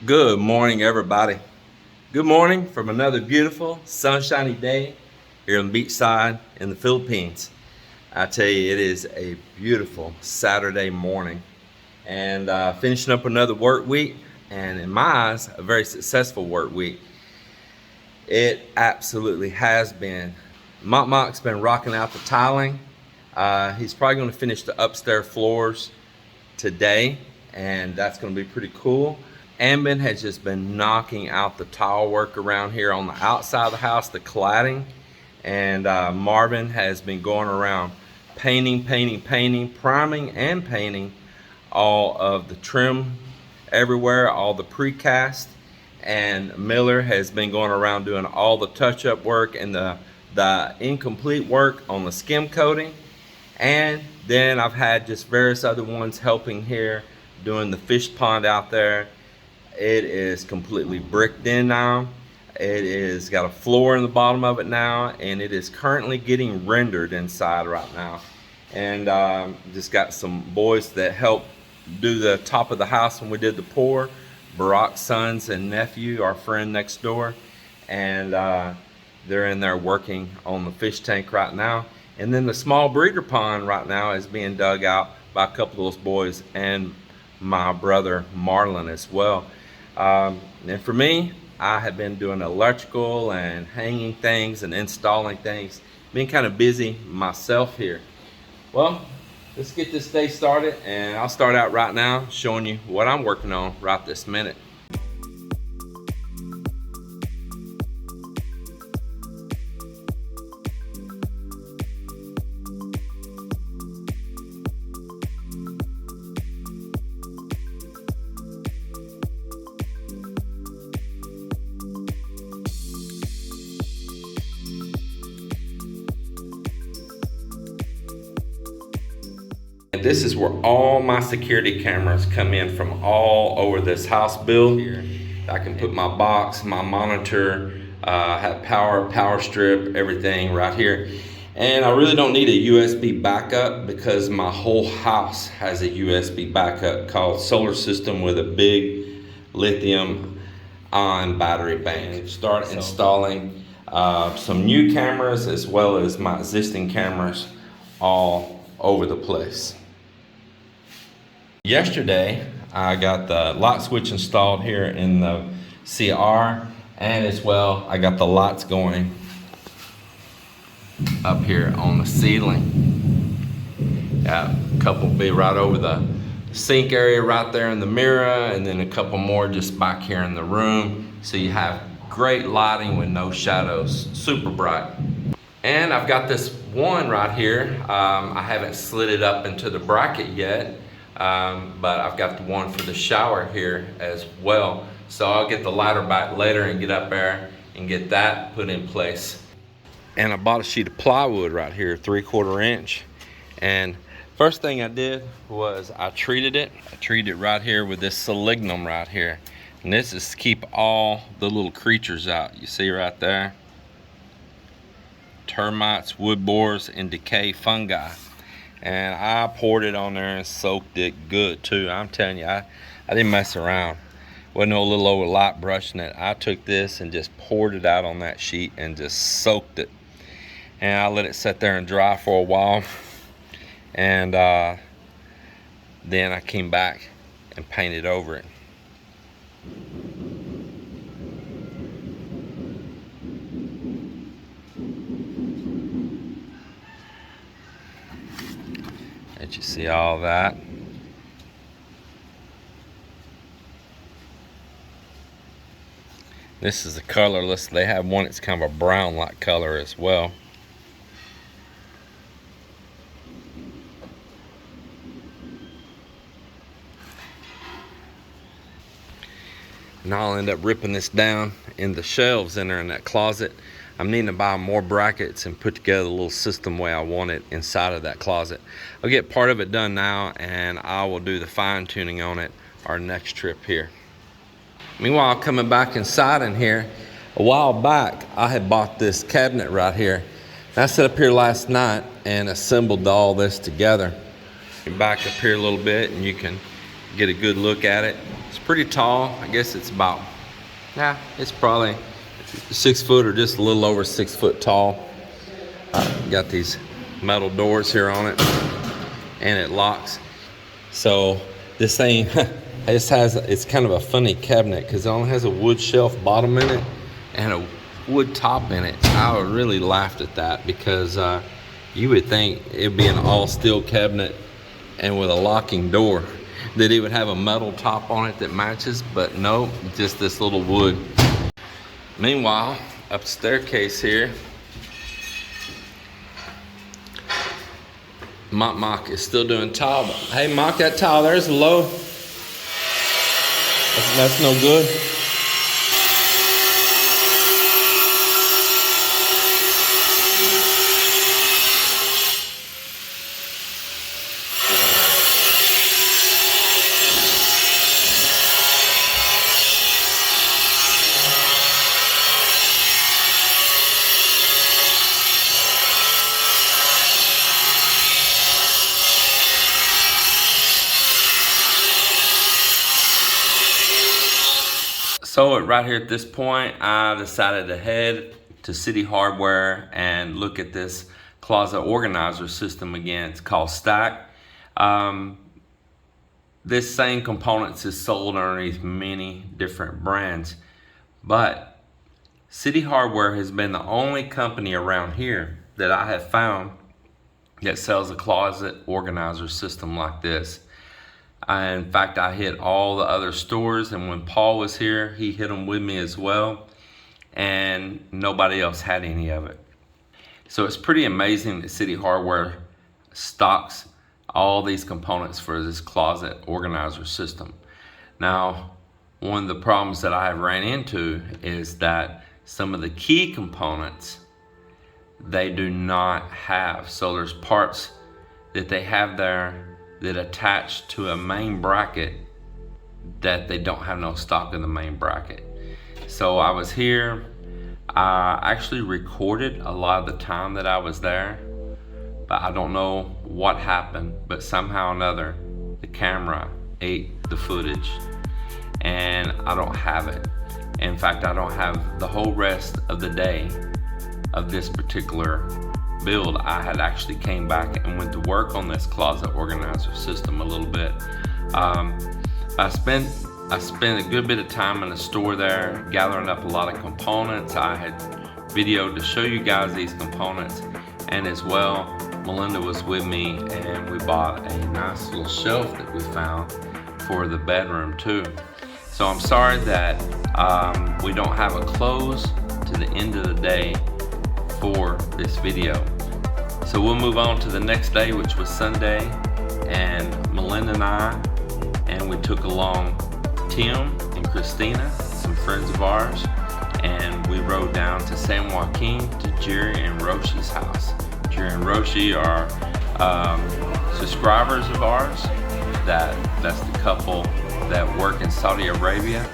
Good morning, everybody. Good morning from another beautiful, sunshiny day here on the beachside in the Philippines. I tell you, it is a beautiful Saturday morning and finishing up another work week, and in my eyes, a very successful work week. It absolutely has been. Mok's been rocking out the tiling. He's probably going to finish the upstairs floors today, and that's going to be pretty cool. Ambin has just been knocking out the tile work around here on the outside of the house, the cladding, and Marvin has been going around painting, priming and painting all of the trim everywhere, all the precast, and Miller has been going around doing all the touch-up work and the incomplete work on the skim coating. And then I've had just various other ones helping here doing the fish pond out there. It is completely bricked in now. It is got a floor in the bottom of it now, and it is currently getting rendered inside right now. And just got some boys that helped do the top of the house when we did the pour. Barack's sons and nephew, our friend next door, and they're in there working on the fish tank right now. And then the small breeder pond right now is being dug out by a couple of those boys and my brother Marlon as well. And for me, I have been doing electrical and hanging things and installing things. Been kind of busy myself here. Well, let's get this day started, and I'll start out right now showing you what I'm working on right this minute. This is where all my security cameras come in from all over this house build here. I can put my box, my monitor, have power strip, everything right here. And I really don't need a USB backup because my whole house has a USB backup called Solar System with a big lithium-ion battery bank. Start installing some new cameras as well as my existing cameras all over the place. Yesterday, I got the light switch installed here in the CR, and as well, I got the lights going up here on the ceiling. Got a couple be right over the sink area right there in the mirror, and then a couple more just back here in the room. So you have great lighting with no shadows, super bright. And I've got this one right here. I haven't slid it up into the bracket yet. But I've got the one for the shower here as well. So I'll get the ladder back later and get up there and get that put in place. And I bought a sheet of plywood right here, 3/4 inch. And first thing I did was I treated it. I treated it right here with this selenium right here. And this is to keep all the little creatures out. You see right there? Termites, wood borers, and decay fungi. And I poured it on there and soaked it good too. I'm telling you, I didn't mess around. Wasn't no little old light brushing it. I took this and just poured it out on that sheet and just soaked it. And I let it sit there and dry for a while. And then I came back and painted over it. Let you see all that. This is a colorless. They have one that's kind of a brown like color as well. And I'll end up ripping this down in the shelves in there in that closet. I'm needing to buy more brackets and put together a little system way I want it inside of that closet. I'll get part of it done now, and I will do the fine tuning on it our next trip here. Meanwhile, coming back inside in here, a while back I had bought this cabinet right here. I set up here last night and assembled all this together. Back up here a little bit and you can get a good look at it. It's pretty tall. I guess it's about, yeah, it's probably 6 foot or just a little over 6 foot tall. Got these metal doors here on it, and it locks. So this thing, it's kind of a funny cabinet because it only has a wood shelf bottom in it and a wood top in it. I really laughed at that because you would think it'd be an all steel cabinet and with a locking door that it would have a metal top on it that matches, but no, just this little wood. Meanwhile, up the staircase here, Mock is still doing tile. But hey, Mock, that tile there's low. That's no good. So right here at this point, I decided to head to Citi Hardware and look at this closet organizer system again. It's called Stack. This same components is sold underneath many different brands, but Citi Hardware has been the only company around here that I have found that sells a closet organizer system like this. In fact, I hit all the other stores, and when Paul was here, he hit them with me as well, and nobody else had any of it. So it's pretty amazing that Citi Hardware stocks all these components for this closet organizer system. Now, one of the problems that I have ran into is that some of the key components they do not have. So there's parts that they have there that attach to a main bracket that they don't have no stock in the main bracket. So I was here, I actually recorded a lot of the time that I was there, but I don't know what happened, but somehow or another, the camera ate the footage and I don't have it. In fact, I don't have the whole rest of the day of this particular build. I had actually came back and went to work on this closet organizer system a little bit. I spent a good bit of time in the store there gathering up a lot of components. I had videoed to show you guys these components, and as well Melinda was with me and we bought a nice little shelf that we found for the bedroom too. So I'm sorry that we don't have a close to the end of the day for this video. So we'll move on to the next day, which was Sunday, and Melinda and I, and we took along Tim and Christina, some friends of ours, and we rode down to San Joaquin to Jerry and Rochie's house. Jerry and Rochie are subscribers of ours. That's the couple that work in Saudi Arabia,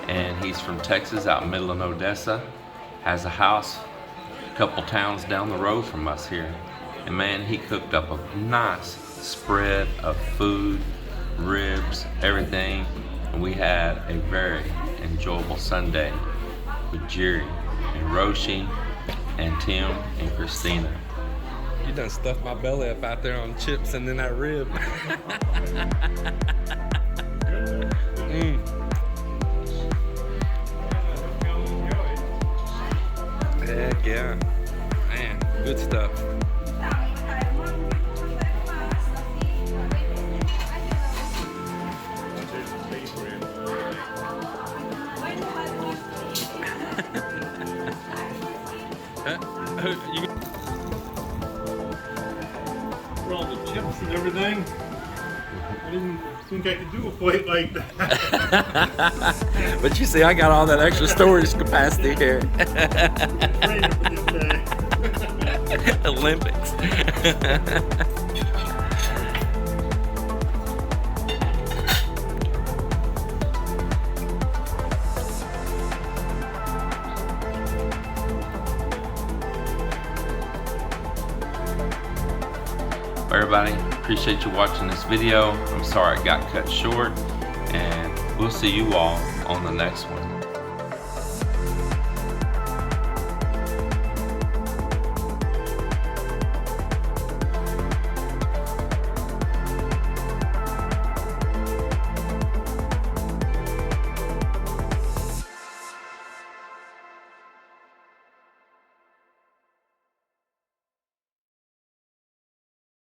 and he's from Texas, out in middle of Odessa, has a house couple towns down the road from us here, and man, he cooked up a nice spread of food, ribs, everything, and we had a very enjoyable Sunday with Jerry and Rochie and Tim and Christina. You done stuffed my belly up out there on chips and then that rib. Heck yeah. Man, good stuff. For all the chips and everything, I didn't think I could do a plate like that. But you see, I got all that extra storage capacity here. Olympics. Everybody, appreciate you watching this video. I'm sorry it got cut short, and We'll see you all on the next one.